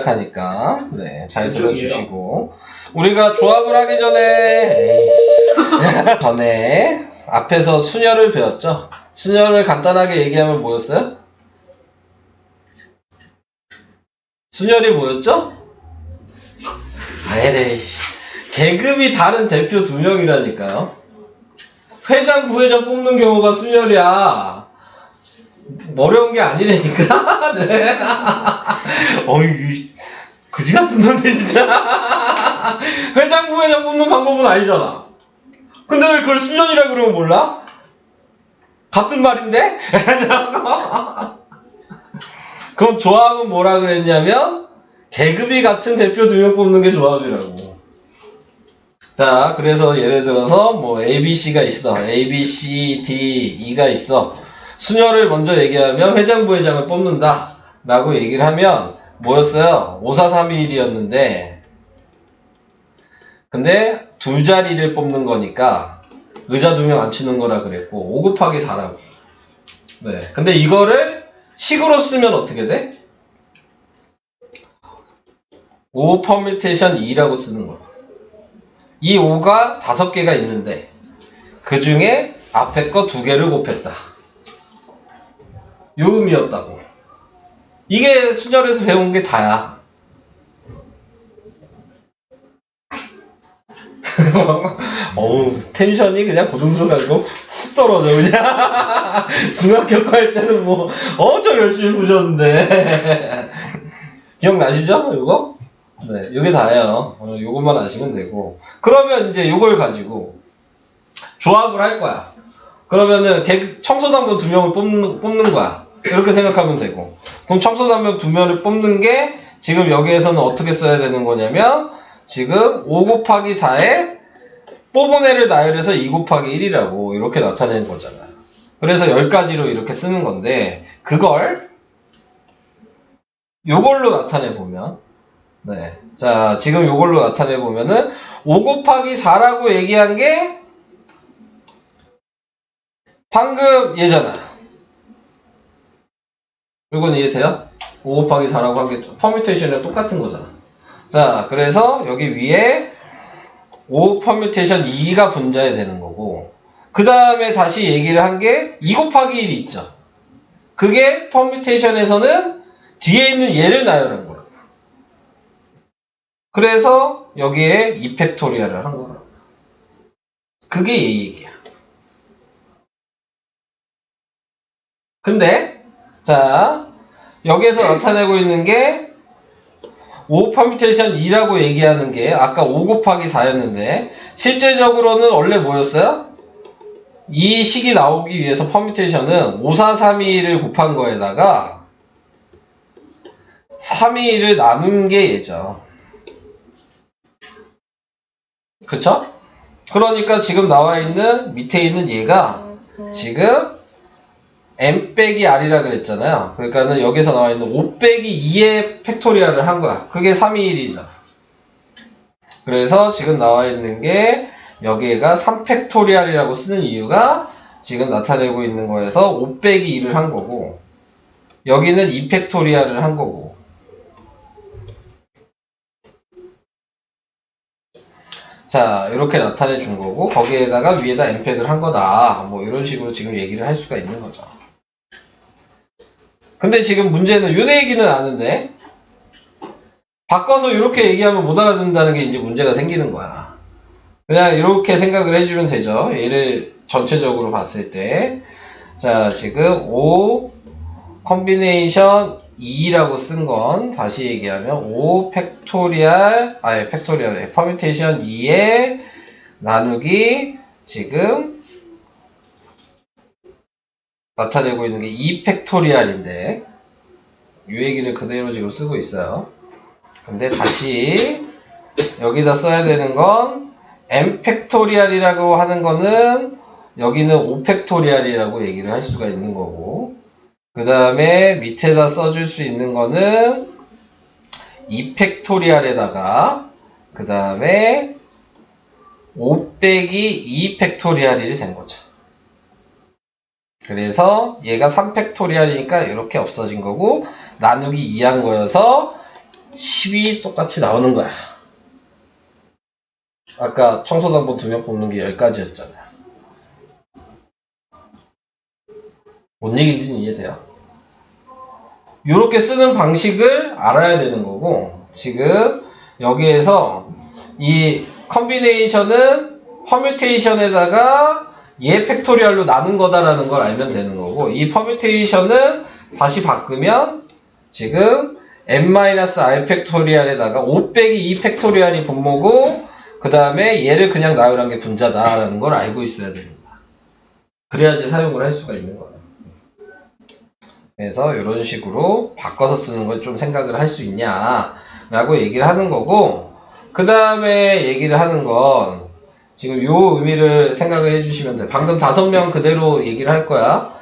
시작하니까 네, 잘 들어주시고 우리가 조합을 하기 전에 앞에서 순열을 배웠죠? 순열을 간단하게 얘기하면 뭐였어요? 순열이 뭐였죠? 에레이 계급이 다른 대표 2명이라니까요. 회장, 부회장 뽑는 경우가 순열이야. 어려운 게 아니라니까. 네. 어이, 그지 같은 놈들 진짜. 회장, 부회장 뽑는 방법은 아니잖아. 근데 왜 그걸 순열이라 그러면 몰라? 같은 말인데? 그럼 조합은 뭐라 그랬냐면 계급이 같은 대표 2명 뽑는 게 조합이라고. 자, 그래서 예를 들어서 뭐 ABC가 있어. A, B, C, D, E가 있어. 순열을 먼저 얘기하면 회장, 부회장을 뽑는다 라고 얘기를 하면 뭐였어요? 5, 4, 3, 2, 1이었는데 근데 두 자리를 뽑는 거니까 의자 2명 앉히는 거라 그랬고 5 곱하기 4라고. 네. 근데 이거를 식으로 쓰면 어떻게 돼? 5 퍼뮤테이션 2라고 쓰는 거야. 이 5가 5개가 있는데 그 중에 앞에 거 2개를 곱했다. 요 의미였다고. 이게 순열에서 배운 게 다야. 어우, 텐션이 그냥 고등수 가지고 훅 떨어져, 그냥. 중학교 거 할 때는 뭐 엄청 열심히 보셨는데. 기억나시죠? 이거? 네, 요게 다예요. 요것만 아시면 되고. 그러면 이제 요걸 가지고 조합을 할 거야. 그러면은 청소당번 2명을 뽑는 거야. 이렇게 생각하면 되고. 그럼 청소당번 2명을 뽑는 게 지금 여기에서는 어떻게 써야 되는 거냐면 지금 5 곱하기 4에 뽑은 애를 나열해서 2 곱하기 1이라고 이렇게 나타내는 거잖아. 그래서 10가지로 이렇게 쓰는 건데 그걸 요걸로 나타내보면 네. 자, 지금 요걸로 나타내보면은 5 곱하기 4라고 얘기한 게 방금 얘잖아. 이건 이해돼요? 5 곱하기 4라고 한 게 퍼뮤테이션이랑 똑같은 거잖아. 자, 그래서 여기 위에 5 퍼뮤테이션 2가 분자에 되는 거고 그 다음에 다시 얘기를 한 게 2 곱하기 1이 있죠. 그게 퍼뮤테이션에서는 뒤에 있는 얘를 나열한 거라고. 그래서 여기에 2팩토리얼을 한 거라고. 그게 얘 얘기야. 근데 자 여기에서 나타내고 있는 게 5 퍼뮤테이션 2라고 얘기하는 게 아까 5 곱하기 4였는데 실제적으로는 원래 뭐였어요? 이 식이 나오기 위해서 퍼뮤테이션은 5, 4, 3, 2를 곱한 거에다가 3, 2, 1을 나눈 게 얘죠. 그쵸? 그러니까 지금 나와 있는 밑에 있는 얘가 지금 m 빼기 r이라 그랬잖아요. 그러니까는 여기서 나와 있는 5 빼기 2의 팩토리얼을 한 거야. 그게 3, 2, 1이죠. 그래서 지금 나와 있는 게 여기가 3팩토리얼이라고 쓰는 이유가 지금 나타내고 있는 거에서 5 빼기 2를 한 거고 여기는 2팩토리얼을 한 거고 자 이렇게 나타내 준 거고 거기에다가 위에다 m팩을 한 거다 뭐 이런 식으로 지금 얘기를 할 수가 있는 거죠. 근데 지금 문제는 요 얘기는 아는데 바꿔서 이렇게 얘기하면 못 알아듣는다는 게 이제 문제가 생기는 거야. 그냥 이렇게 생각을 해주면 되죠. 얘를 전체적으로 봤을 때 자 지금 5 컴비네이션 2라고 쓴 건 다시 얘기하면 5 팩토리얼 팩토리얼 퍼뮤테이션 2에 나누기 지금 나타내고 있는 게 2 팩토리얼인데 이 얘기를 그대로 지금 쓰고 있어요. 근데 다시 여기다 써야 되는 건 m 팩토리얼이라고 하는 거는 여기는 5 팩토리얼이라고 얘기를 할 수가 있는 거고 그 다음에 밑에다 써줄 수 있는 거는 2 팩토리얼에다가 그 다음에 5 빼기 2 팩토리얼이 된 거죠. 그래서 얘가 3팩토리얼이니까 이렇게 없어진 거고 나누기 2한 거여서 10이 똑같이 나오는 거야. 아까 청소당번 2명 뽑는 게 10가지였잖아. 뭔 얘기인지 이해돼요? 이렇게 쓰는 방식을 알아야 되는 거고, 지금 여기에서 이 컨비네이션은 퍼뮤테이션에다가 얘 팩토리얼로 나눈 거다라는 걸 알면 되는 거고, 이 퍼뮤테이션은 다시 바꾸면 지금 n-i 팩토리얼에다가 5 빼기 2 팩토리얼이 분모고, 그 다음에 얘를 그냥 나열한 게 분자다라는 걸 알고 있어야 됩니다. 그래야지 사용을 할 수가 있는 거예요. 그래서 이런 식으로 바꿔서 쓰는 걸 좀 생각을 할 수 있냐라고 얘기를 하는 거고, 그 다음에 얘기를 하는 건 지금 요 의미를 생각을 해주시면 돼요. 방금 5명 그대로 얘기를 할 거야.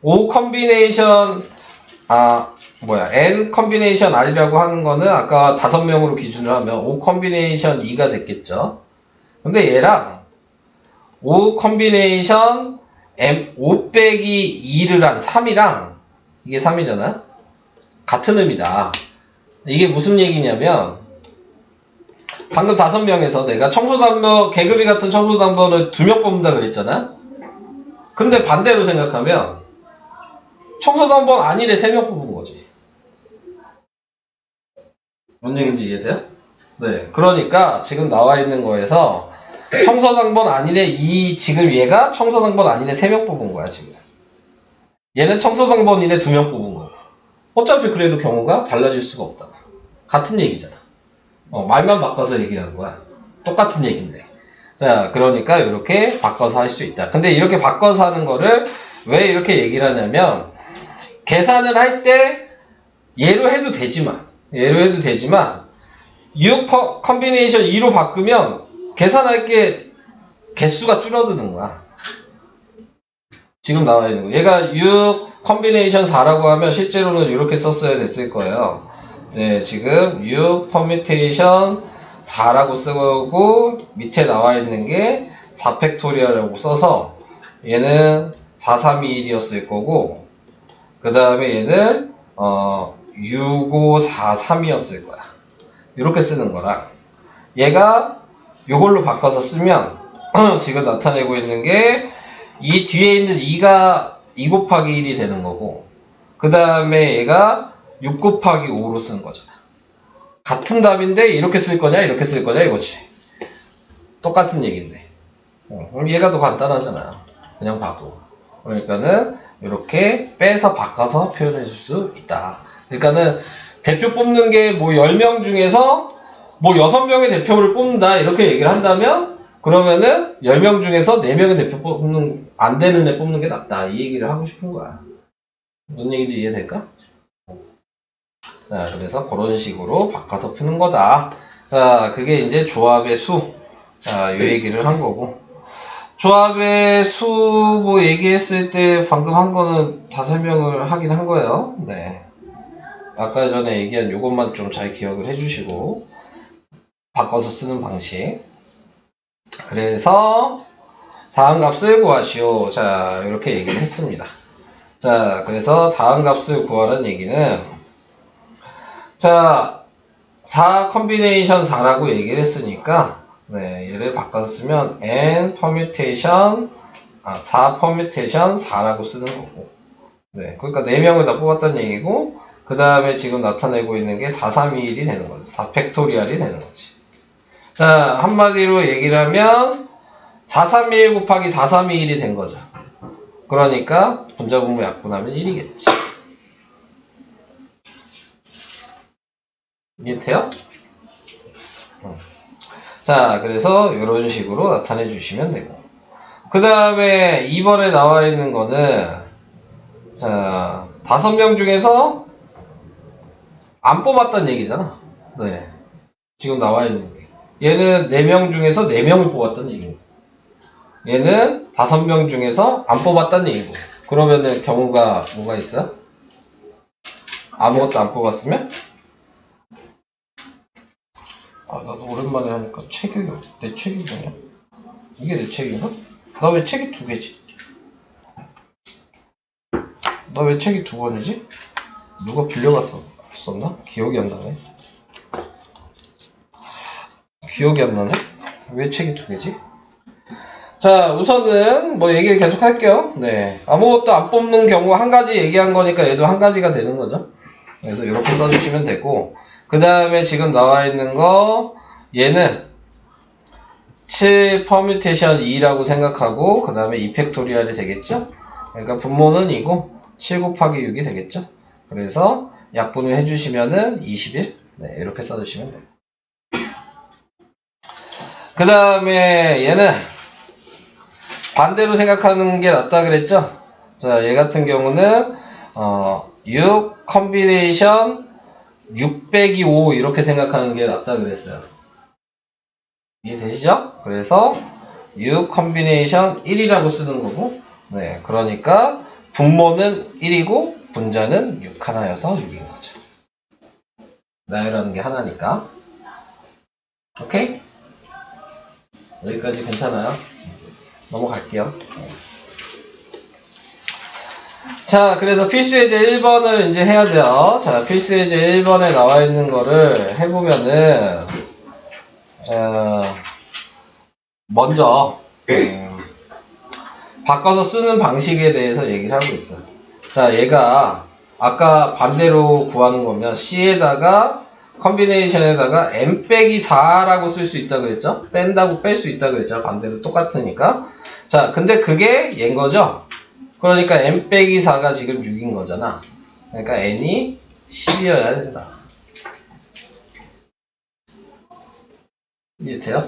O 컨비네이션 N 컨비네이션 R이라고 하는 거는 아까 5명으로 기준을 하면 O 컨비네이션 2가 됐겠죠. 근데 얘랑 O 컨비네이션 O 빼기 2를 한 3이랑 이게 3이잖아? 같은 의미다. 이게 무슨 얘기냐면 방금 5명에서 내가 청소담보, 계급이 같은 청소담보를 2명 뽑는다 그랬잖아? 근데 반대로 생각하면 청소담보 아니래 3명 뽑은 거지. 뭔 얘기인지 이해돼요? 네. 그러니까 지금 나와 있는 거에서 청소당번 아니래 지금 얘가 청소당번 아니래 3명 뽑은 거야, 지금. 얘는 청소당번이네 2명 뽑은 거. 어차피 그래도 경우가 달라질 수가 없다. 같은 얘기잖아. 말만 바꿔서 얘기하는 거야. 똑같은 얘기인데. 자, 그러니까 이렇게 바꿔서 할 수 있다. 근데 이렇게 바꿔서 하는 거를 왜 이렇게 얘기를 하냐면, 계산을 할 때 얘로 해도 되지만 6 컨비네이션 2로 바꾸면 계산할 게 개수가 줄어드는 거야. 지금 나와 있는 거. 얘가 6 컨비네이션 4라고 하면 실제로는 이렇게 썼어야 됐을 거예요. 네, 지금 6 퍼뮤테이션 4라고 쓰고 밑에 나와 있는 게 4 팩토리얼이라고 써서 얘는 4321이었을 거고, 그 다음에 얘는 6543이었을 거야. 이렇게 쓰는 거라, 얘가 이걸로 바꿔서 쓰면 지금 나타내고 있는 게 이 뒤에 있는 2가 2 곱하기 1이 되는 거고, 그 다음에 얘가 6 곱하기 5로 쓰는 거잖아. 같은 답인데 이렇게 쓸 거냐 이렇게 쓸 거냐 이거지. 똑같은 얘기인데 그럼 얘가 더 간단하잖아요. 그냥 봐도. 그러니까는 이렇게 빼서 바꿔서 표현해 줄 수 있다. 그러니까는 대표 뽑는 게 뭐 10명 중에서 뭐 6명의 대표를 뽑는다 이렇게 얘기를 한다면, 그러면은 10명 중에서 4명의 대표 뽑는, 안 되는 애 뽑는 게 낫다, 이 얘기를 하고 싶은 거야. 무슨 얘기인지 이해될까? 자, 그래서 그런 식으로 바꿔서 푸는 거다. 자, 그게 이제 조합의 수. 자, 요 얘기를 한 거고. 조합의 수 뭐 얘기했을 때 방금 한 거는 다 설명을 하긴 한 거예요. 네. 아까 전에 얘기한 요것만 좀 잘 기억을 해주시고, 바꿔서 쓰는 방식. 그래서 다음 값을 구하시오. 자, 이렇게 얘기를 했습니다. 자, 그래서 다음 값을 구하라는 얘기는, 자, 4 컨비네이션 4라고 얘기를 했으니까, 네, 얘를 바꿔서 쓰면 n 퍼뮤테이션 4 퍼뮤테이션 4라고 쓰는 거고, 네, 그러니까 4명을 다 뽑았다는 얘기고, 그 다음에 지금 나타내고 있는 게 4321이 되는 거죠. 4 팩토리얼이 되는 거지. 자, 한마디로 얘기를 하면 431 곱하기 4321이 된 거죠. 그러니까 분자분모 약분하면 1이겠지. 이해돼요? 자, 그래서 이런 식으로 나타내 주시면 되고, 그 다음에 2번에 나와 있는 거는, 자, 5명 중에서 안 뽑았다는 얘기잖아. 네, 지금 나와 있는 게 얘는 4명 중에서 4명을 뽑았다는 얘기고, 얘는 5명 중에서 안 뽑았다는 얘기고. 그러면은 경우가 뭐가 있어요? 아무것도 안 뽑았으면? 나도 오랜만에 하니까 내 책이 뭐냐? 이게 내 책인가? 나 왜 책이 2개지? 나 왜 책이 2권이지? 누가 빌려갔었나? 기억이 안 나네. 기억이 안 나네? 왜 책이 두 개지? 자, 우선은 뭐 얘기를 계속 할게요. 네. 아무것도 안 뽑는 경우 한 가지 얘기한 거니까 얘도 한 가지가 되는 거죠. 그래서 이렇게 써주시면 되고, 그 다음에 지금 나와 있는 거, 얘는 7 퍼뮤테이션 2라고 생각하고, 그 다음에 2 팩토리얼이 되겠죠? 그러니까 분모는 2고, 7 곱하기 6이 되겠죠? 그래서 약분을 해주시면은 21. 네, 이렇게 써주시면 돼요. 그 다음에 얘는 반대로 생각하는 게 낫다 그랬죠? 자, 얘 같은 경우는 6 컴비네이션 6 빼기 5 이렇게 생각하는 게 낫다 그랬어요. 이해되시죠? 그래서 6 컴비네이션 1이라고 쓰는 거고, 네, 그러니까 분모는 1이고 분자는 6 하나여서 6인 거죠. 나열하는 게 하나니까. 오케이? 여기까지 괜찮아요? 넘어갈게요. 자, 그래서 필수예제 1번을 이제 해야 돼요. 자, 필수예제 1번에 나와 있는 거를 해보면은, 자, 먼저, 바꿔서 쓰는 방식에 대해서 얘기를 하고 있어요. 자, 얘가 아까 반대로 구하는 거면 C에다가 컨비네이션에다가 n 빼기 4라고 쓸 수 있다 그랬죠? 뺀다고 뺄 수 있다 그랬죠? 반대로 똑같으니까. 자, 근데 그게 얘인 거죠? 그러니까 n 빼기 4가 지금 6인 거잖아. 그러니까 n이 10이어야 된다. 이해돼요?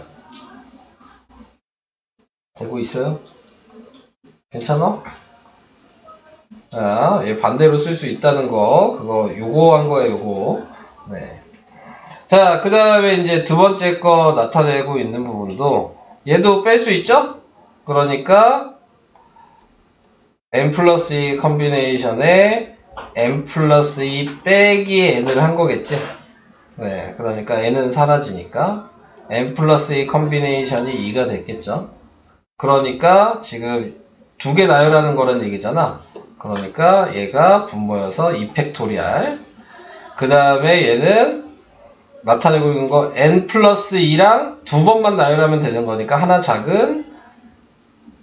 되고 있어요? 괜찮아? 자, 얘 반대로 쓸 수 있다는 거, 그거 요거 한 거예요, 요거. 네. 자, 그 다음에 이제 두 번째 거 나타내고 있는 부분도 얘도 뺄 수 있죠? 그러니까 n 플러스 2 컨비네이션에 n 플러스 2 빼기 n을 한 거겠지? 네, 그러니까 n은 사라지니까 n 플러스 2 컨비네이션이 2가 됐겠죠? 그러니까 지금 두 개 나열하는 거란 얘기잖아. 그러니까 얘가 분모여서 2 팩토리알. 그 다음에 얘는 나타내고 있는 거 n 플러스 2랑 두 번만 나열하면 되는 거니까 하나 작은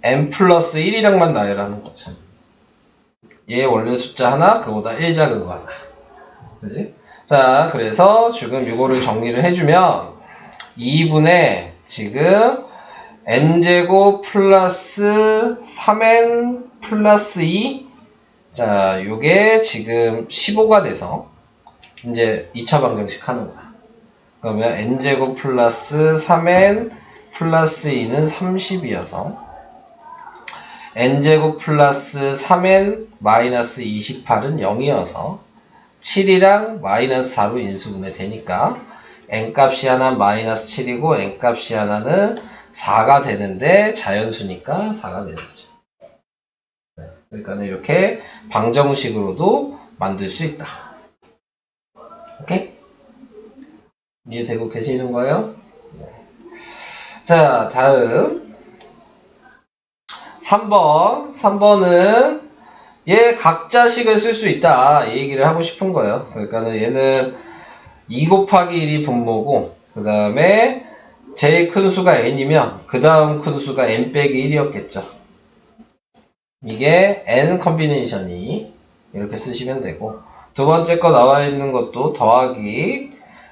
n 플러스 1이랑만 나열하는 거죠. 얘 원래 숫자 하나, 그거보다 1 작은 거 하나. 그지? 자, 그래서 지금 이거를 정리를 해주면 2분의 지금 n제곱 플러스 3n 플러스 2. 자, 요게 지금 15가 돼서 이제 2차 방정식 하는 거야. 그러면 n제곱 플러스 3n 플러스 2는 30이어서 n제곱 플러스 3n 마이너스 28은 0이어서 7이랑 마이너스 4로 인수분해 되니까 n값이 하나 마이너스 7이고 n값이 하나는 4가 되는데 자연수니까 4가 되는 거죠. 그러니까 이렇게 방정식으로도 만들 수 있다. 오케이? 이해되고 계시는 거예요? 네. 자, 다음 3번. 3번은 얘 각자식을 쓸 수 있다. 이 얘기를 하고 싶은 거예요. 그러니까 얘는 2 곱하기 1이 분모고, 그 다음에 제일 큰 수가 n이면 그 다음 큰 수가 n 빼기 1이었겠죠. 이게 n 컨비네이션이 이렇게 쓰시면 되고, 두 번째 거 나와 있는 것도 더하기,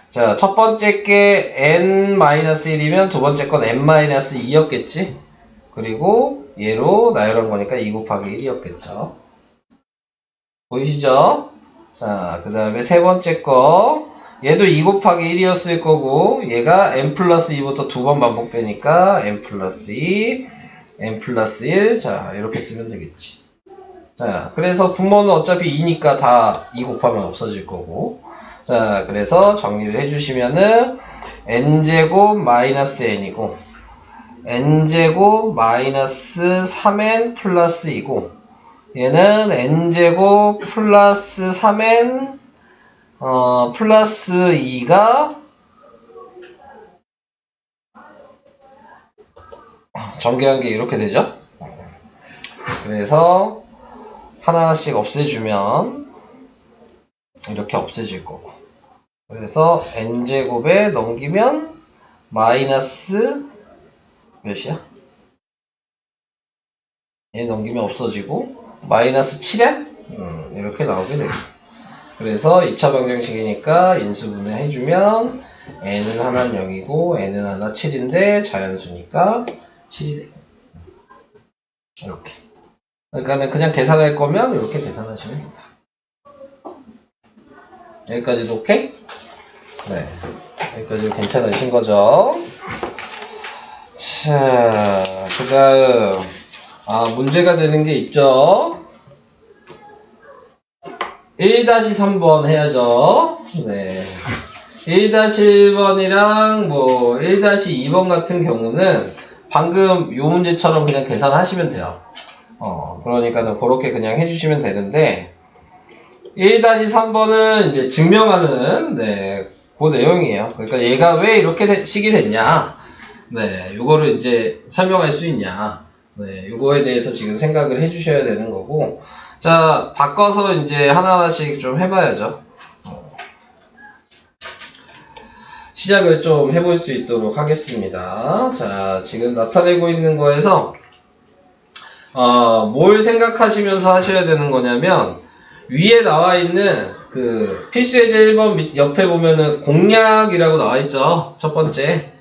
자, 첫 번째 게 n-1이면 두 번째 건 n-2였겠지. 그리고 얘로 나열한 거니까 2 곱하기 1이었겠죠. 보이시죠? 자, 그 다음에 세 번째 거 얘도 2 곱하기 1이었을 거고, 얘가 n 플러스 2부터 두 번 반복되니까 n 플러스 2, n 플러스 1. 자, 이렇게 쓰면 되겠지. 자, 그래서 분모는 어차피 2니까 다 2 곱하면 없어질 거고, 자, 그래서 정리를 해주시면은 n제곱 마이너스 n이고 n제곱 마이너스 3n 플러스 2고, 얘는 n제곱 플러스 3n 플러스 2가 전개한 게 이렇게 되죠. 그래서 하나씩 없애주면 이렇게 없애질 거고, 그래서 n제곱에 넘기면 마이너스 몇이야? 얘 넘기면 없어지고 마이너스 7n? 이렇게 나오게 되고 그래서 2차 방정식이니까 인수분해 해주면 n은 하나는 0이고 n은 하나 7인데 자연수니까 7이 되고 이렇게 그러니까 그냥 계산할 거면 이렇게 계산하시면 된다. 여기까지도 오케이? 네, 여기까지 괜찮으신 거죠? 자, 그 다음 문제가 되는 게 있죠? 1-3번 해야죠. 네. 1-1번이랑 뭐 1-2번 같은 경우는 방금 요 문제처럼 그냥 계산하시면 돼요. 그러니까는 그렇게 그냥 해주시면 되는데 1-3번은 이제 증명하는 그 내용이에요. 그러니까 얘가 왜 이렇게 식이 됐냐, 요거를 이제 설명할 수 있냐, 요거에 대해서 지금 생각을 해주셔야 되는 거고, 자, 바꿔서 이제 하나하나씩 좀 해봐야죠. 시작을 좀 해볼 수 있도록 하겠습니다. 자, 지금 나타내고 있는 거에서 뭘 생각하시면서 하셔야 되는 거냐면 위에 나와 있는 그 필수예제 1번 밑 옆에 보면은 공략이라고 나와 있죠. 첫 번째.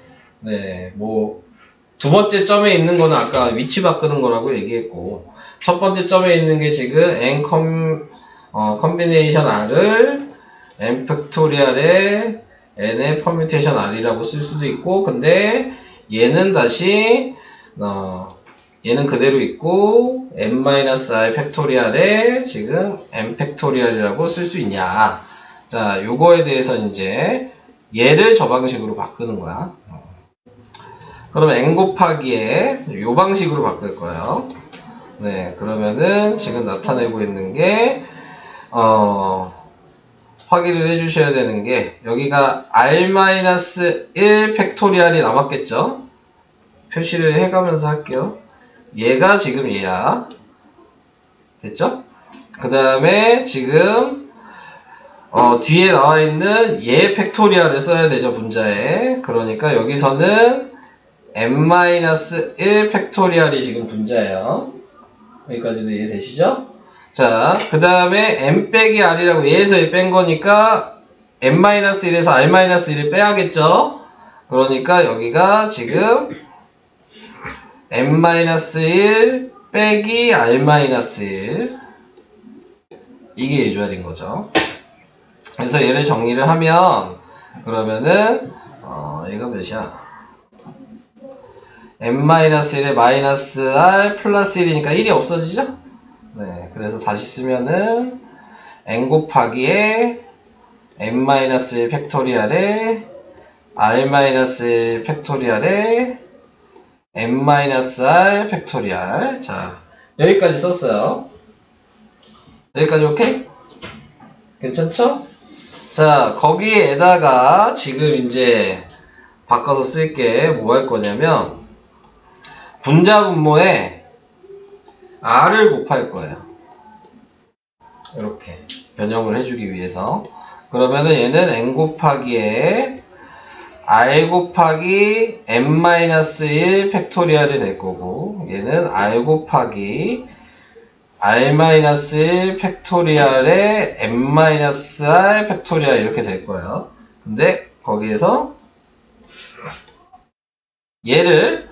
뭐 두 번째 점에 있는 거는 아까 위치 바꾸는 거라고 얘기했고 첫 번째 점에 있는 게 지금 n 컨비네이션 r을 n 팩토리얼에 n의 퍼뮤테이션 r이라고 쓸 수도 있고 근데 얘는 다시 얘는 그대로 있고 n-r 팩토리얼에 지금 n 팩토리얼이라고 쓸 수 있냐. 자, 요거에 대해서 이제 얘를 저 방식으로 바꾸는 거야. 그러면 n 곱하기에 요 방식으로 바꿀 거예요. 그러면은 지금 나타내고 있는 게 확인을 해주셔야 되는 게 여기가 r-1 팩토리얼이 남았겠죠? 표시를 해가면서 할게요. 얘가 지금 얘야. 됐죠? 그 다음에 지금 뒤에 나와 있는 얘 팩토리얼을 써야 되죠, 분자에. 그러니까 여기서는 n-1 팩토리얼이 지금 분자예요. 여기까지도 이해되시죠? 자, 그 다음에 n 빼기 r이라고 얘에서 뺀 거니까 n-1에서 r-1을 빼야겠죠? 그러니까 여기가 지금 n-1 빼기 r-1 이게 1조알인 거죠. 그래서 얘를 정리를 하면 그러면은 얘가 몇이야? n-1에 마이너스 r 플러스 1이니까 1이 없어지죠? 그래서 다시 쓰면은 n 곱하기에 n-1 팩토리얼에 r-1 팩토리얼에 n-r 팩토리얼. 자, 여기까지 썼어요. 여기까지 오케이? 괜찮죠? 자, 거기에다가 지금 이제 바꿔서 쓸게 뭐 할 거냐면 분자 분모에 r을 곱할 거예요. 이렇게 변형을 해주기 위해서. 그러면은 얘는 n 곱하기에 r 곱하기 n-1 팩토리얼이 될 거고 얘는 r 곱하기 r-1 팩토리얼에 n-r 팩토리얼 이렇게 될 거예요. 근데 거기에서 얘를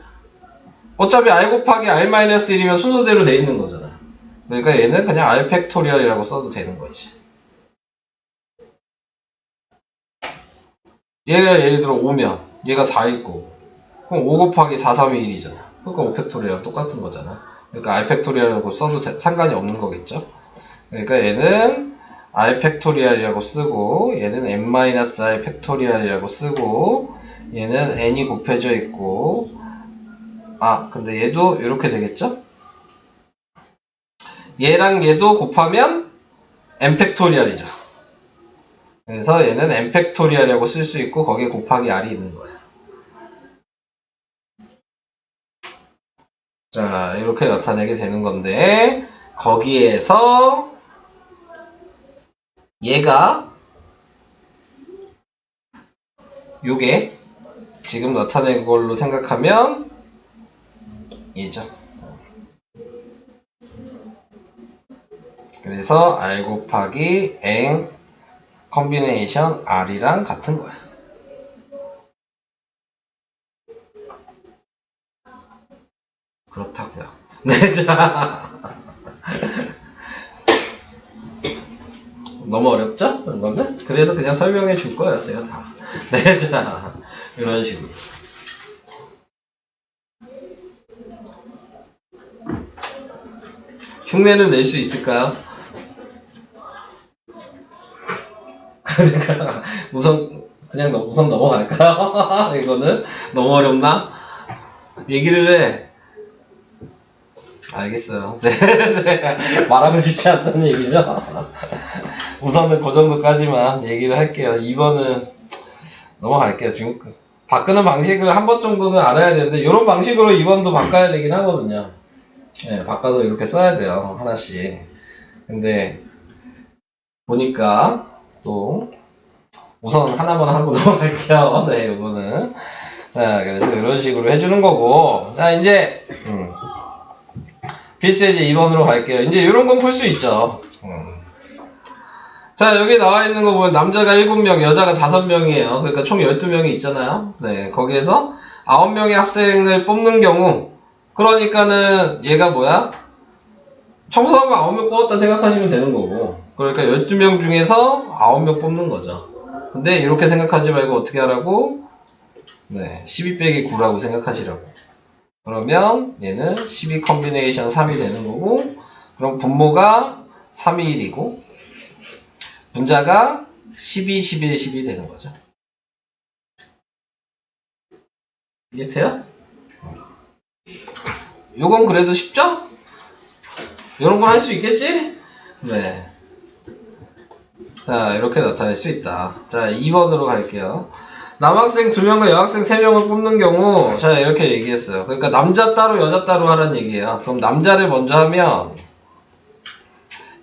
어차피 r 곱하기 r-1이면 순서대로 돼 있는 거잖아. 그러니까 얘는 그냥 r 팩토리얼이라고 써도 되는 거지. 얘가 예를 들어 5면 얘가 4 있고 그럼 5 곱하기 4, 3이 1이잖아. 그러니까 5 팩토리얼이랑 똑같은 거잖아. 그러니까 r 팩토리얼이라고 써도 상관이 없는 거겠죠. 그러니까 얘는 r 팩토리얼이라고 쓰고 얘는 n-r 팩토리얼이라고 쓰고 얘는 n이 곱해져 있고 근데 얘도 이렇게 되겠죠? 얘랑 얘도 곱하면 n 팩토리얼이죠. 그래서 얘는 n 팩토리얼이라고 쓸 수 있고 거기에 곱하기 r이 있는 거야. 자, 이렇게 나타내게 되는 건데 거기에서 얘가 요게 지금 나타낸 걸로 생각하면 이죠. 그래서 R 곱하기 N 컨비네이션 R이랑 같은 거야. 그렇다고요. 네, 자. 너무 어렵죠? 이거는? 그래서 그냥 설명해 줄 거예요, 제가 다. 네, 자. 이런 식으로. 흉내는 낼 수 있을까요? 그러니까 우선 우선 넘어갈까요? 이거는 너무 어렵나? 얘기를 해. 알겠어요. 네, 네. 말하고 싶지 않다는 얘기죠. 우선은 그 정도까지만 얘기를 할게요. 2번은 넘어갈게요. 지금 바꾸는 방식을 한 번 정도는 알아야 되는데 이런 방식으로 2번도 바꿔야 되긴 하거든요. 네, 바꿔서 이렇게 써야 돼요. 하나씩. 근데 보니까 또 우선 하나만 하고 넘어갈게요. 네, 이거는. 자, 그래서 이런 식으로 해주는 거고. 자, 이제 필수예제 2번으로 갈게요. 이제 이런 건 풀 수 있죠. 자, 여기 나와 있는 거 보면 남자가 7명, 여자가 5명이에요. 그러니까 총 12명이 있잖아요. 네, 거기에서 9명의 학생을 뽑는 경우, 그러니까는 얘가 뭐야? 청소년과 9명 뽑았다 생각하시면 되는 거고. 그러니까 12명 중에서 9명 뽑는 거죠. 근데 이렇게 생각하지 말고 어떻게 하라고? 네, 12 빼기 9라고 생각하시라고. 그러면 얘는 12 컨비네이션 3이 되는 거고, 그럼 분모가 3이 1이고, 분자가 12, 11, 12 되는 거죠. 이게 돼요? 요건 그래도 쉽죠? 요런 건 할 수 있겠지? 네. 자, 이렇게 나타낼 수 있다. 자, 2번으로 갈게요. 남학생 2명과 여학생 3명을 뽑는 경우, 자, 이렇게 얘기했어요. 그러니까 남자 따로 여자 따로 하라는 얘기예요. 그럼 남자를 먼저 하면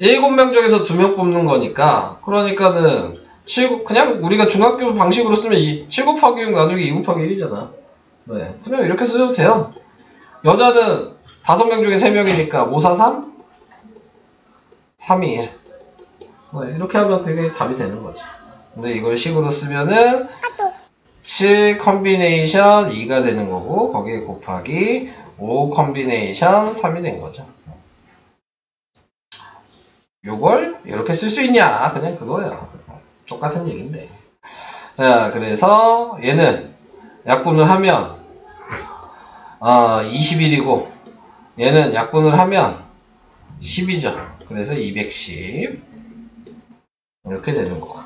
7명 중에서 2명 뽑는 거니까, 그러니까는 7, 그냥 우리가 중학교 방식으로 쓰면 7 곱하기 6 나누기 2 곱하기 1이잖아. 네. 그냥 이렇게 써도 돼요. 여자는 5명 중에 3명이니까 5, 4, 3? 3, 2, 1. 네, 이렇게 하면 그게 답이 되는 거죠. 근데 이걸 식으로 쓰면은 7 컨비네이션 2가 되는 거고, 거기에 곱하기 5 컨비네이션 3이 된 거죠. 요걸 이렇게 쓸 수 있냐? 그냥 그거예요. 똑같은 얘기인데. 자, 그래서 얘는 약분을 하면 21이고 얘는 약분을 하면 10이죠. 그래서 210 이렇게 되는 거고.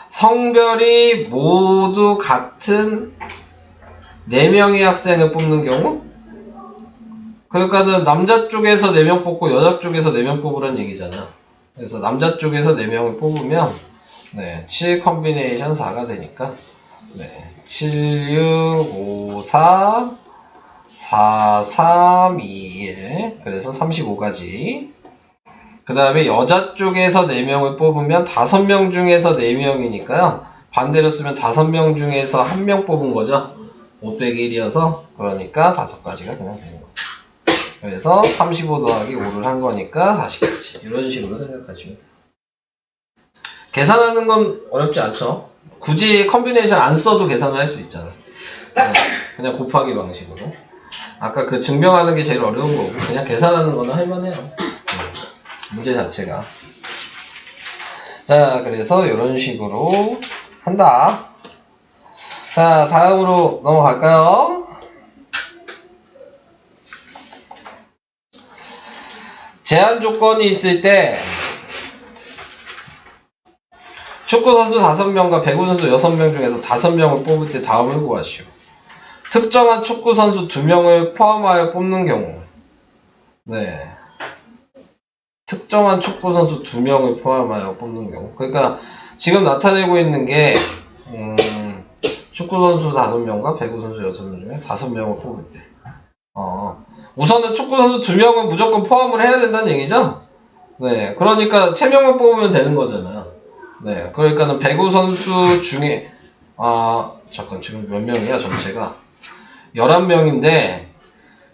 성별이 모두 같은 4명의 학생을 뽑는 경우, 그러니까는 남자 쪽에서 4명 뽑고 여자 쪽에서 4명 뽑으란 얘기잖아. 그래서 남자 쪽에서 4명을 뽑으면 7 컨비네이션 4가 되니까 7, 6, 5, 4, 4, 3, 2, 1. 그래서 35가지. 그 다음에 여자 쪽에서 4명을 뽑으면 5명 중에서 4명이니까요. 반대로 쓰면 5명 중에서 1명 뽑은 거죠. 5 빼기 1이어서 그러니까 5가지가 그냥 되는 거죠. 그래서 35 더하기 5를 한 거니까 40가지. 이런 식으로 생각하시면 돼요. 계산하는 건 어렵지 않죠? 굳이 컨비네이션 안 써도 계산을 할 수 있잖아. 그냥 곱하기 방식으로. 아까 그 증명하는 게 제일 어려운 거고, 그냥 계산하는 거는 할만해요. 문제 자체가. 자, 그래서 이런 식으로 한다. 자, 다음으로 넘어갈까요? 제한 조건이 있을 때 축구선수 5명과 배구선수 6명 중에서 5명을 뽑을 때 다음을 구하시오. 특정한 축구선수 2명을 포함하여 뽑는 경우, 특정한 축구선수 2명을 포함하여 뽑는 경우, 그러니까 지금 나타내고 있는 게 축구선수 5명과 배구선수 6명 중에 5명을 뽑을 때, 우선은 축구선수 2명은 무조건 포함을 해야 된다는 얘기죠? 네, 그러니까 3명만 뽑으면 되는 거잖아요. 네, 그러니까는 배구 선수 중에, 잠깐, 지금 몇 명이야, 전체가? 11명인데,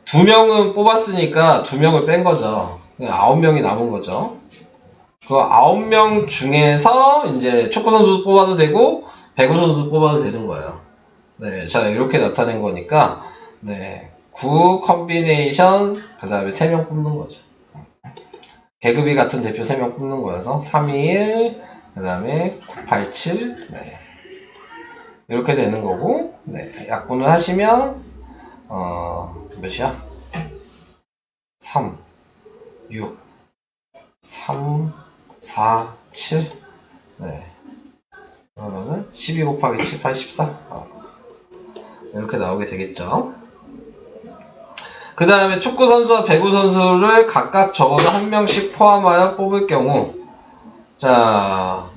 2명은 뽑았으니까 2명을 뺀 거죠. 9명이 남은 거죠. 그 9명 중에서 이제 축구 선수 뽑아도 되고, 배구 선수 뽑아도 되는 거예요. 네, 자, 이렇게 나타낸 거니까, 네, 9 컨비네이션, 그 다음에 3명 뽑는 거죠. 계급이 같은 대표 3명 뽑는 거여서, 321, 그 다음에 987, 네. 이렇게 되는 거고, 네, 약분을 하시면, 몇이야? 3, 6, 3, 4, 7, 네. 그러면은 12 곱하기 7, 84. 이렇게 나오게 되겠죠. 그 다음에 축구 선수와 배구 선수를 각각 적어도 한 명씩 포함하여 뽑을 경우, 자,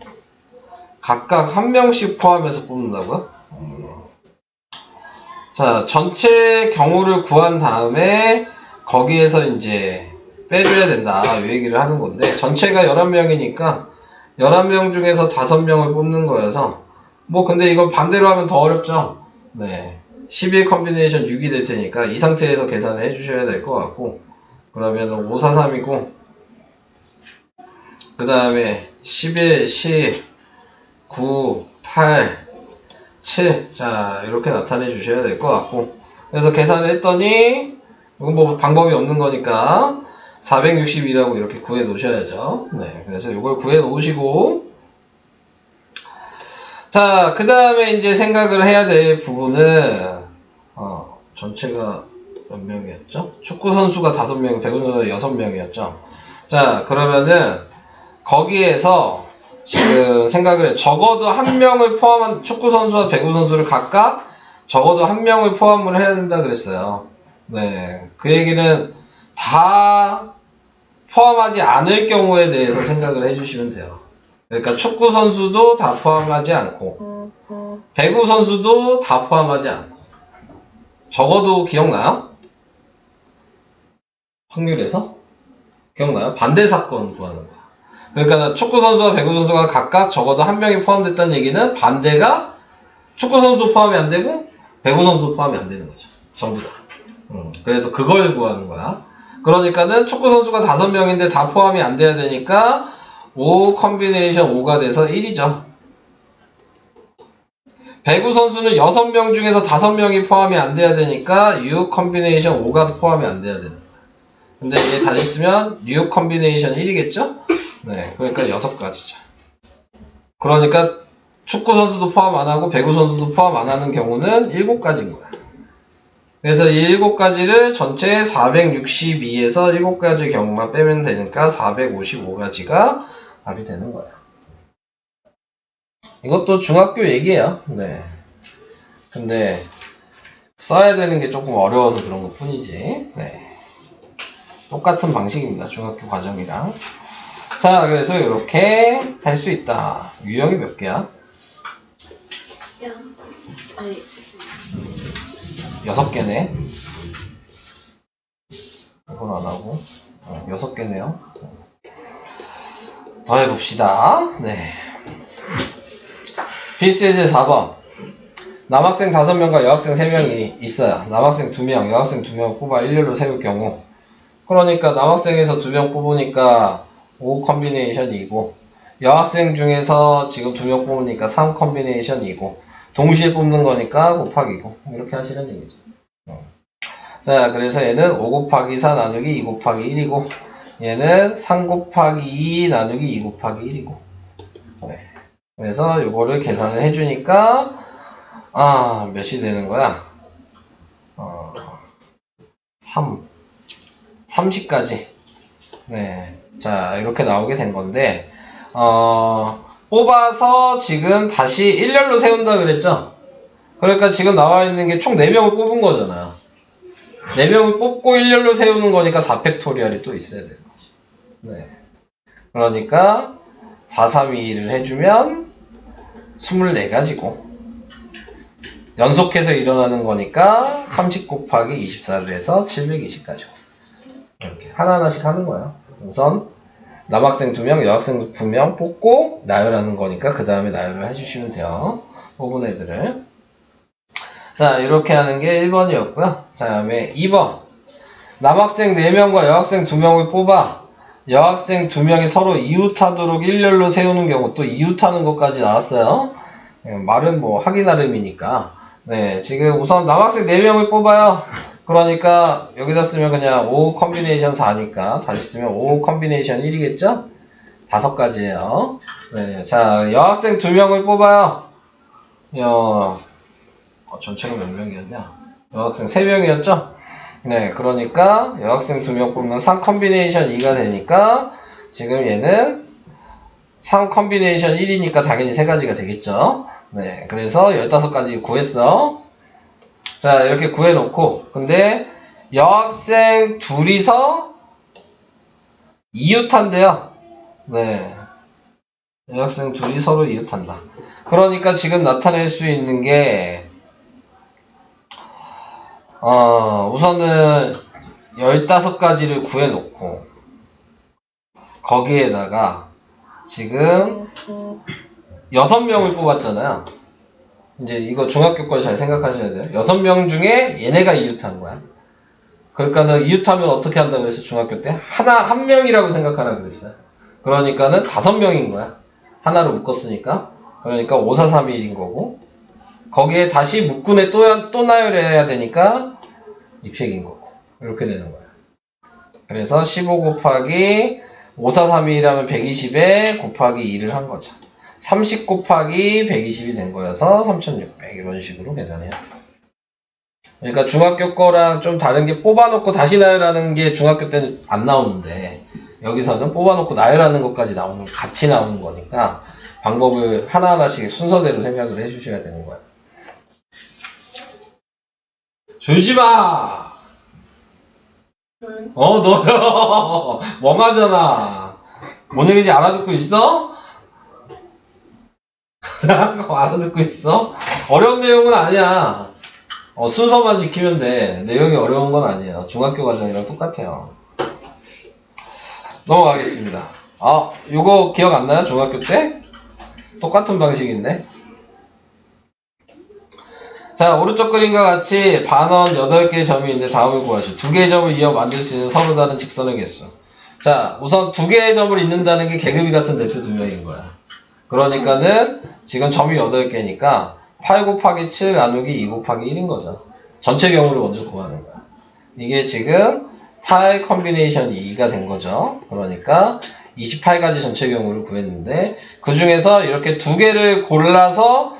각각 한 명씩 포함해서 뽑는다고요? 자, 전체 경우를 구한 다음에 거기에서 이제 빼줘야 된다 이 얘기를 하는 건데, 전체가 11명이니까 11명 중에서 5명을 뽑는 거여서, 뭐 근데 이건 반대로 하면 더 어렵죠. 네, 11 컨비네이션 6이 될 테니까 이 상태에서 계산을 해주셔야 될 것 같고, 그러면 543이고, 그 다음에 11, 10, 9, 8, 7. 자, 이렇게 나타내 주셔야 될 것 같고, 그래서 계산을 했더니, 이건 뭐 방법이 없는 거니까 460이라고 이렇게 구해 놓으셔야죠. 네, 그래서 이걸 구해 놓으시고, 자, 그 다음에 이제 생각을 해야 될 부분은, 전체가 몇 명이었죠? 축구 선수가 5명, 배구 선수가 6명이었죠. 자, 그러면은 거기에서 지금 생각을 해. 적어도 한 명을 포함한, 축구 선수와 배구 선수를 각각 적어도 한 명을 포함을 해야 된다 그랬어요. 네, 그 얘기는 다 포함하지 않을 경우에 대해서 생각을 해주시면 돼요. 그러니까 축구 선수도 다 포함하지 않고, 배구 선수도 다 포함하지 않고, 적어도 기억나요? 확률에서? 기억나요? 반대 사건 구하는 거야. 그러니까 축구 선수와 배구 선수가 각각 적어도 한 명이 포함됐다는 얘기는 반대가 축구 선수도 포함이 안 되고 배구 선수도 포함이 안 되는 거죠. 전부 다. 그래서 그걸 구하는 거야. 그러니까는 축구 선수가 5명인데 다 포함이 안 돼야 되니까 5 컨비네이션 5가 돼서 1이죠. 배구 선수는 6명 중에서 5명이 포함이 안 돼야 되니까 6 컨비네이션 5가 포함이 안 돼야 되는 거야. 근데 이게 다시 쓰면 6 컨비네이션 1이겠죠? 네, 그러니까 6가지죠. 그러니까 축구 선수도 포함 안 하고 배구 선수도 포함 안 하는 경우는 7가지인 거야. 그래서 이 7가지를 전체 462에서 7가지 경우만 빼면 되니까 455가지가 답이 되는 거야. 이것도 중학교 얘기예요. 네. 근데 써야 되는 게 조금 어려워서 그런 것 뿐이지. 네. 똑같은 방식입니다. 중학교 과정이랑. 자, 그래서 이렇게 할 수 있다. 유형이 몇 개야? 6개네. 이건 안 하고. 6개네요. 더 해봅시다. 네. 필수예제 4번. 남학생 5명과 여학생 3명이 있어요. 남학생 2명, 여학생 2명 뽑아 일렬로 세울 경우. 그러니까 남학생에서 2명 뽑으니까 5 컨비네이션이고, 여학생 중에서 지금 2명 뽑으니까 3 컨비네이션이고, 동시에 뽑는 거니까 곱하기고, 이렇게 하시는 얘기죠. 자, 그래서 얘는 5 곱하기 4 나누기 2 곱하기 1이고, 얘는 3 곱하기 2 나누기 2 곱하기 1이고. 네. 그래서 요거를 계산을 해주니까, 몇이 되는 거야? 30까지. 네. 자, 이렇게 나오게 된 건데, 뽑아서 지금 다시 일렬로 세운다 그랬죠? 그러니까 지금 나와 있는 게 총 4명을 뽑은 거잖아요. 4명을 뽑고 일렬로 세우는 거니까 4팩토리얼이 또 있어야 되는 거지. 네. 그러니까 4321을 해주면 24가지고, 연속해서 일어나는 거니까 30 곱하기 24를 해서 720가지고. 이렇게 하나하나씩 하는 거예요. 우선 남학생 2명, 여학생 2명 뽑고 나열하는 거니까 그 다음에 나열을 해주시면 돼요. 뽑은 애들을. 자, 이렇게 하는 게 1번이었고요. 자, 다음에 2번. 남학생 4명과 여학생 2명을 뽑아 여학생 2명이 서로 이웃하도록 일렬로 세우는 경우, 또 이웃하는 것까지 나왔어요. 말은 뭐 하기 나름이니까. 네, 지금 우선 남학생 4명을 뽑아요. 그러니까 여기다 쓰면 그냥 5 컨비네이션 4니까 다시 쓰면 5 컨비네이션 1이겠죠? 5가지예요. 네, 자, 여학생 2명을 뽑아요. 전체가 몇 명이었냐? 여학생 3명이었죠? 네, 그러니까 여학생 2명 뽑는 3 컨비네이션 2가 되니까 지금 얘는 3 컨비네이션 1이니까 당연히 3가지가 되겠죠? 네, 그래서 15가지 구했어. 자, 이렇게 구해놓고, 근데 여학생 둘이서 이웃한대요. 네, 여학생 둘이 서로 이웃한다. 그러니까 지금 나타낼 수 있는 게 우선은 15가지를 구해놓고 거기에다가 지금 6명을 뽑았잖아요. 이제 이거 중학교 거 잘 생각하셔야 돼요. 6명 중에 얘네가 이웃한 거야. 그러니까는 이웃하면 어떻게 한다 그랬어? 중학교 때? 한 명이라고 생각하라 그랬어요. 그러니까는 5명인 거야. 하나로 묶었으니까. 그러니까 5, 4, 3, 1인 거고, 거기에 다시 묶군에 또 나열해야 되니까 2팩인 거고, 이렇게 되는 거야. 그래서 15 곱하기 5, 4, 3, 2라면 120에 곱하기 2를 한 거죠. 30 곱하기 120이 된 거여서 3600, 이런 식으로 계산해요. 그러니까 중학교 거랑 좀 다른 게 뽑아놓고 다시 나열하는 게 중학교 때는 안 나오는데, 여기서는 뽑아놓고 나열하는 것까지 같이 나오는 거니까 방법을 하나하나씩 순서대로 생각을 해주셔야 되는 거야. 졸지 마! 너요! 멍하잖아. 뭔 얘기인지 알아듣고 있어? 알아듣고 있어? 어려운 내용은 아니야. 순서만 지키면 돼. 내용이 어려운 건 아니에요. 중학교 과정이랑 똑같아요. 넘어가겠습니다. 요거 기억 안 나요? 중학교 때? 똑같은 방식인데? 자, 오른쪽 그림과 같이 반원 8개의 점이 있는데 다음을 구하시오. 2개의 점을 이어 만들 수 있는 서로 다른 직선의 개수. 자, 우선 2개의 점을 잇는다는 게 계급이 같은 대표 2명인 거야. 그러니까는 지금 점이 8개니까 8 곱하기 7 나누기 2 곱하기 1인 거죠. 전체 경우를 먼저 구하는 거야. 이게 지금 8 컨비네이션 2가 된 거죠. 그러니까 28가지 전체 경우를 구했는데, 그 중에서 이렇게 2개를 골라서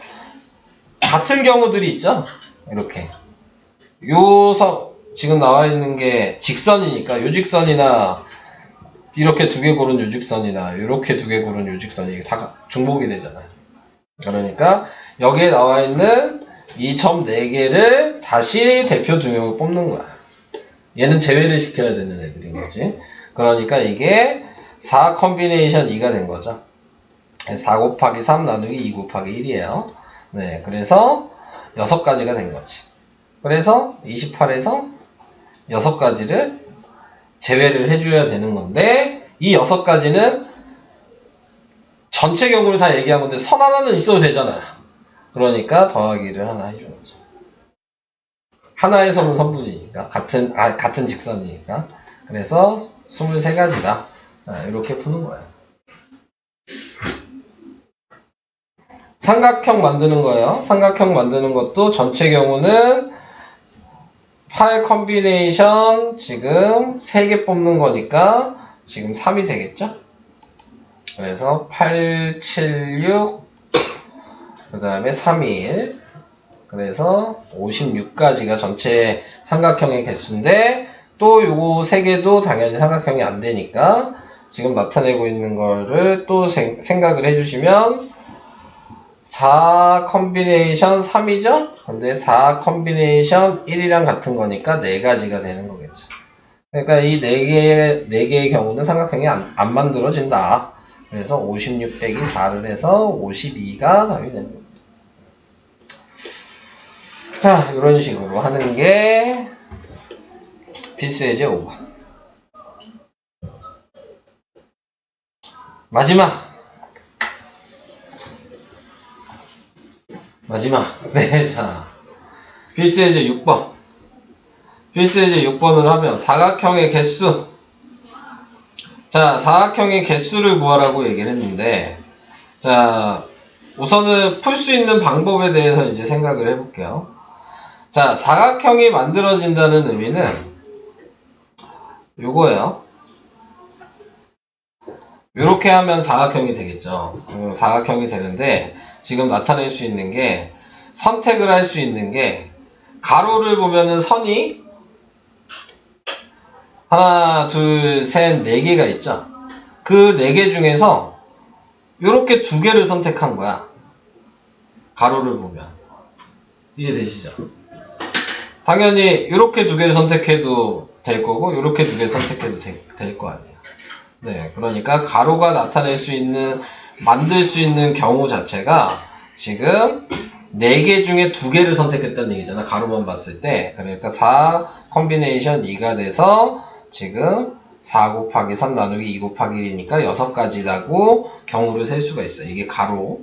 같은 경우들이 있죠? 이렇게. 지금 나와 있는 게 직선이니까, 요직선이나, 이렇게 2개 고른 요직선이나, 이렇게 2개 고른 요직선이 이게 다 중복이 되잖아요. 그러니까, 여기에 나와 있는 이 점 4개를 다시 대표 2명을 뽑는 거야. 얘는 제외를 시켜야 되는 애들인 거지. 그러니까 이게 4 컨비네이션 2가 된 거죠. 4 곱하기 3 나누기 2 곱하기 1이에요. 네, 그래서 6가지가 된 거지. 그래서 28에서 6가지를 제외를 해줘야 되는 건데, 이 6가지는 전체 경우를 다 얘기한 건데 선 하나는 있어도 되잖아. 그러니까 더하기를 하나 해주는 거죠. 하나의 선은 선분이니까, 같은 직선이니까. 그래서 23가지다. 자, 이렇게 푸는 거예요. 삼각형 만드는 거예요. 삼각형 만드는 것도 전체 경우는 8 컨비네이션 지금 3개 뽑는 거니까 지금 3이 되겠죠? 그래서 8, 7, 6, 그 다음에 3, 1. 그래서 56가지가 전체 삼각형의 개수인데, 또 요거 3개도 당연히 삼각형이 안 되니까 지금 나타내고 있는 거를 또 생각을 해주시면 4 컨비네이션 3이죠? 근데 4 컨비네이션 1이랑 같은 거니까 4가지가 되는 거겠죠. 그러니까 이 4개의 경우는 삼각형이 안 만들어진다. 그래서 56 빼기 4를 해서 52가 답이 되는 겁니다. 자, 이런 식으로 하는 게 필수 예제 5번. 마지막. 네, 자. 필수 예제 6번. 필수 예제 6번을 하면 사각형의 개수. 자, 사각형의 개수를 구하라고 얘기를 했는데, 자, 우선은 풀 수 있는 방법에 대해서 이제 생각을 해볼게요. 자, 사각형이 만들어진다는 의미는 요거예요. 요렇게 하면 사각형이 되겠죠. 사각형이 되는데, 지금 나타낼 수 있는 게, 선택을 할 수 있는 게, 가로를 보면은 선이 하나, 둘, 셋, 네 개가 있죠. 그 네 개 중에서 요렇게 두 개를 선택한 거야. 가로를 보면. 이해되시죠? 당연히 이렇게 두 개를 선택해도 될 거고 이렇게 두 개를 선택해도 될 거 아니에요. 네, 그러니까 가로가 나타낼 수 있는 만들 수 있는 경우 자체가 지금 4개 중에 2개를 선택했다는 얘기잖아. 가로만 봤을 때. 그러니까 4 컴비네이션 2가 돼서 지금 4 곱하기 3 나누기 2 곱하기 1이니까 6가지라고 경우를 셀 수가 있어요. 이게 가로.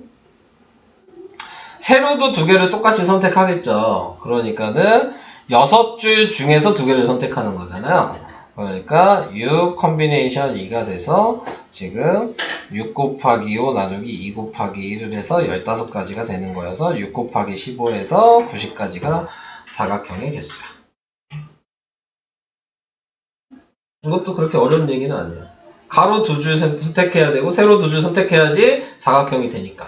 세로도 2개를 똑같이 선택하겠죠. 그러니까는 6줄 중에서 2개를 선택하는 거잖아요. 그러니까 6 컴비네이션 2가 돼서 지금 6 곱하기 5 나누기 2 곱하기 1을 해서 15가지가 되는 거여서 6 곱하기 15에서 90가지가 사각형의 개수야. 이것도 그렇게 어려운 얘기는 아니에요. 가로 2줄 선택해야 되고 세로 2줄 선택해야지 사각형이 되니까.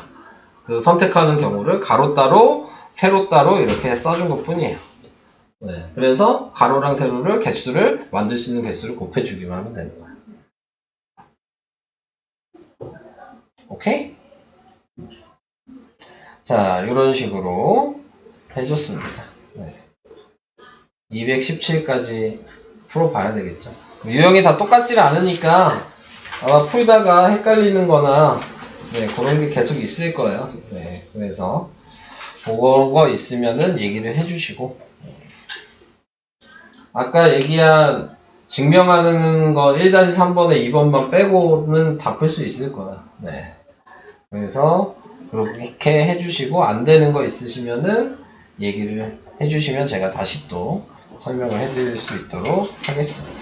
그 선택하는 경우를 가로 따로 세로 따로 이렇게 써준 것 뿐이에요. 네, 그래서 가로랑 세로를 개수를 만들 수 있는 개수를 곱해주기만 하면 되는 거야. 오케이? 자, 이런 식으로 해줬습니다. 네. 217까지 풀어봐야 되겠죠. 유형이 다 똑같지는 않으니까 아마 풀다가 헷갈리는 거나 네, 그런 게 계속 있을 거예요. 네, 그래서 그거 있으면은 얘기를 해주시고 아까 얘기한 증명하는 거 1-3번에 2번만 빼고는 다 풀 수 있을 거야. 네. 그래서 그렇게 해주시고 안 되는 거 있으시면은 얘기를 해주시면 제가 다시 또 설명을 해드릴 수 있도록 하겠습니다.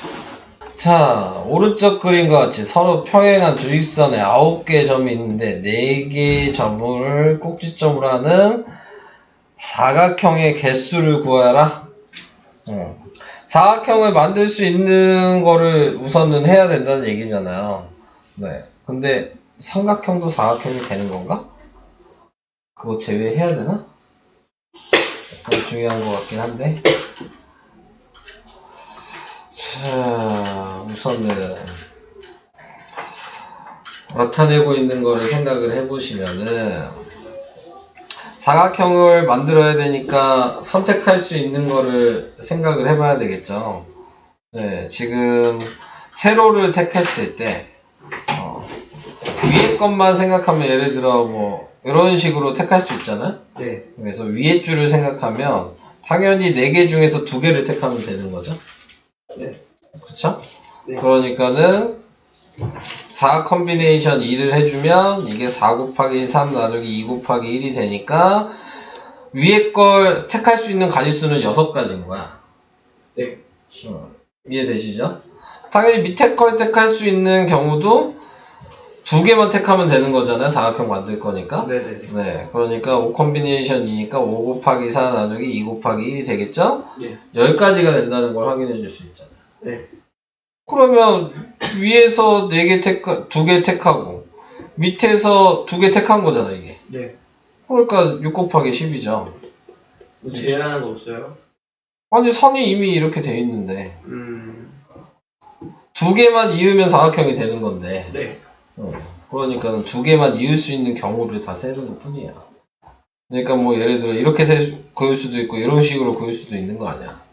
자, 오른쪽 그림과 같이 서로 평행한 두 직선에 9개의 점이 있는데 4개의 점을 꼭지점으로 하는 사각형의 개수를 구하라. 사각형을 만들 수 있는 거를 우선은 해야 된다는 얘기잖아요. 네. 근데 삼각형도 사각형이 되는 건가? 그거 제외해야 되나? 약간 중요한 것 같긴 한데. 자, 우선은 나타내고 있는 거를 생각을 해보시면은 사각형을 만들어야 되니까 선택할 수 있는 거를 생각을 해봐야 되겠죠. 네, 지금 세로를 택했을 때 위에 것만 생각하면 예를 들어 뭐 이런 식으로 택할 수 있잖아요. 네. 그래서 위에 줄을 생각하면 당연히 4개 중에서 2개를 택하면 되는 거죠. 네. 그쵸? 네. 그러니까는 4 컴비네이션 2를 해주면 이게 4 곱하기 3 나누기 2 곱하기 1이 되니까 위에 걸 택할 수 있는 가지수는 6가지인 거야. 네. 이해되시죠? 당연히 밑에 걸 택할 수 있는 경우도 2개만 택하면 되는 거잖아요. 사각형 만들 거니까. 네네. 네. 그러니까 5 컴비네이션이니까 5 곱하기 4 나누기 2 곱하기 1이 되겠죠? 네. 10가지가 된다는 걸 확인해 줄 수 있잖아요. 네. 그러면 위에서 2개 택하고 밑에서 2개 택한 거잖아 이게. 네. 그러니까 6 곱하기 10이죠. 뭐 제한한 거 없어요? 아니 선이 이미 이렇게 돼 있는데 2개만 이으면 사각형이 되는 건데 네. 그러니까 2개만 이을 수 있는 경우를 다 세는 것 뿐이야. 그러니까 뭐 예를 들어 이렇게 그을 수도 있고 이런 식으로 그을 수도 있는 거 아니야.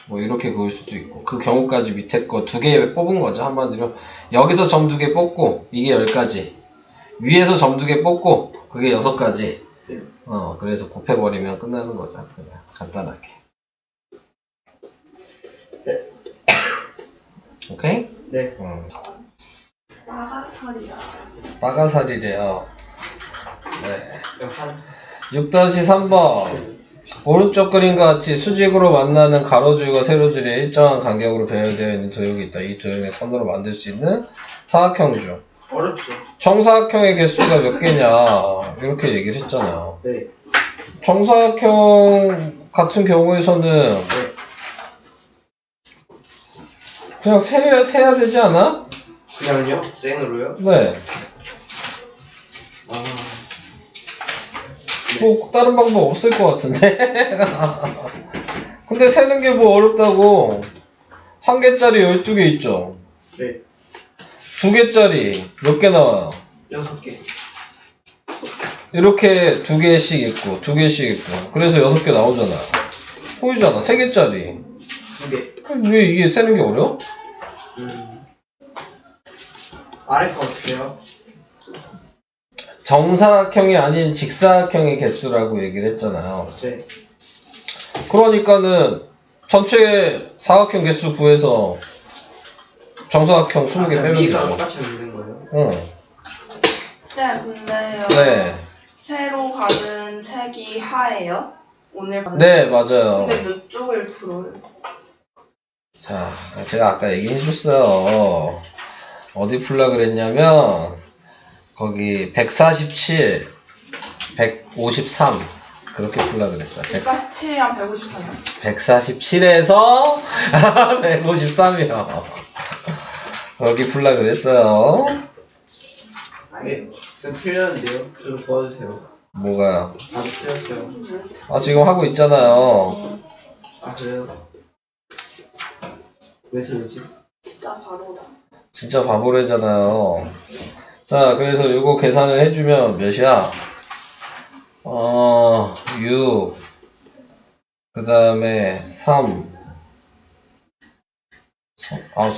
뭐 이렇게 그을 수도 있고 그 경우까지 밑에 거 2개 뽑은 거죠. 한마디로 여기서 점 2개 뽑고 이게 10가지 위에서 점 2개 뽑고 그게 6가지 그래서 곱해버리면 끝나는 거죠. 그냥 간단하게. 오케이? 네. 나가살이야. 빠가살이래요. 네. 한 6-3번. 오른쪽 그림과 같이 수직으로 만나는 가로줄과 세로줄이 일정한 간격으로 배열되어 있는 도형이 있다. 이 도형의 선으로 만들 수 있는 사각형줄. 어렵죠. 정사각형의 개수가 몇 개냐 이렇게 얘기를 했잖아요. 네. 정사각형 같은 경우에서는 네. 그냥 세야 되지 않아? 그냥요? 생으로요? 네. 아, 뭐 다른 방법 없을 것 같은데. 근데 세는 게 뭐 어렵다고. 한 개짜리 12개 있죠. 네. 2개짜리 몇 개 나와요? 6개. 이렇게 2개씩 있고 2개씩 있고 그래서 6개 나오잖아요. 보이잖아. 3개짜리 2개. 왜 이게 세는 게 어려워? 아래 거 어떻게 해요? 정사각형이 아닌 직사각형의 개수라고 얘기를 했잖아요. 네. 그러니까는 전체 사각형 개수 구해서 정사각형 20개 빼면 위가 되죠. 똑같이 있는 거예요? 응. 네, 근데요. 네. 새로 받은 책이 하예요? 오늘 받은 네, 맞아요. 근데 몇 쪽을 풀어요? 자, 제가 아까 얘기해 줬어요. 어디 풀라 그랬냐면, 거기 147, 153. 그렇게 풀라 그랬어요. 147이랑 153이요? 147에서 153이요. 거기 풀라 그랬어요. 네. 저 틀렸는데요? 좀 도와주세요. 뭐가요? 나도 틀렸어요. 아, 지금 하고 있잖아요. 아, 그래요? 왜 틀렸지? 진짜 바로다. 진짜 바보래잖아요. 자, 그래서 이거 계산을 해주면 몇이야? 6. 그 다음에 3.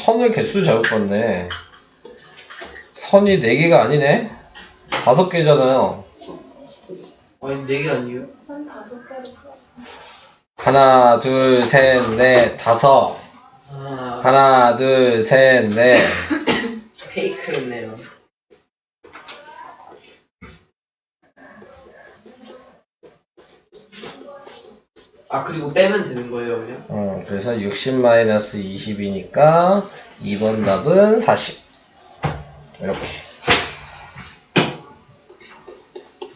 선을 개수 잘못 봤네. 선이 4개가 아니네? 5개잖아요. 아니, 4개 아니에요? 한 5개로 풀었어. 하나, 둘, 셋, 넷, 5. 아, 하나, 둘, 셋, 넷. 페이크 했네요. 아, 그리고 빼면 되는 거예요, 그냥? 그래서 60-20이니까 2번 답은 40. 이렇게.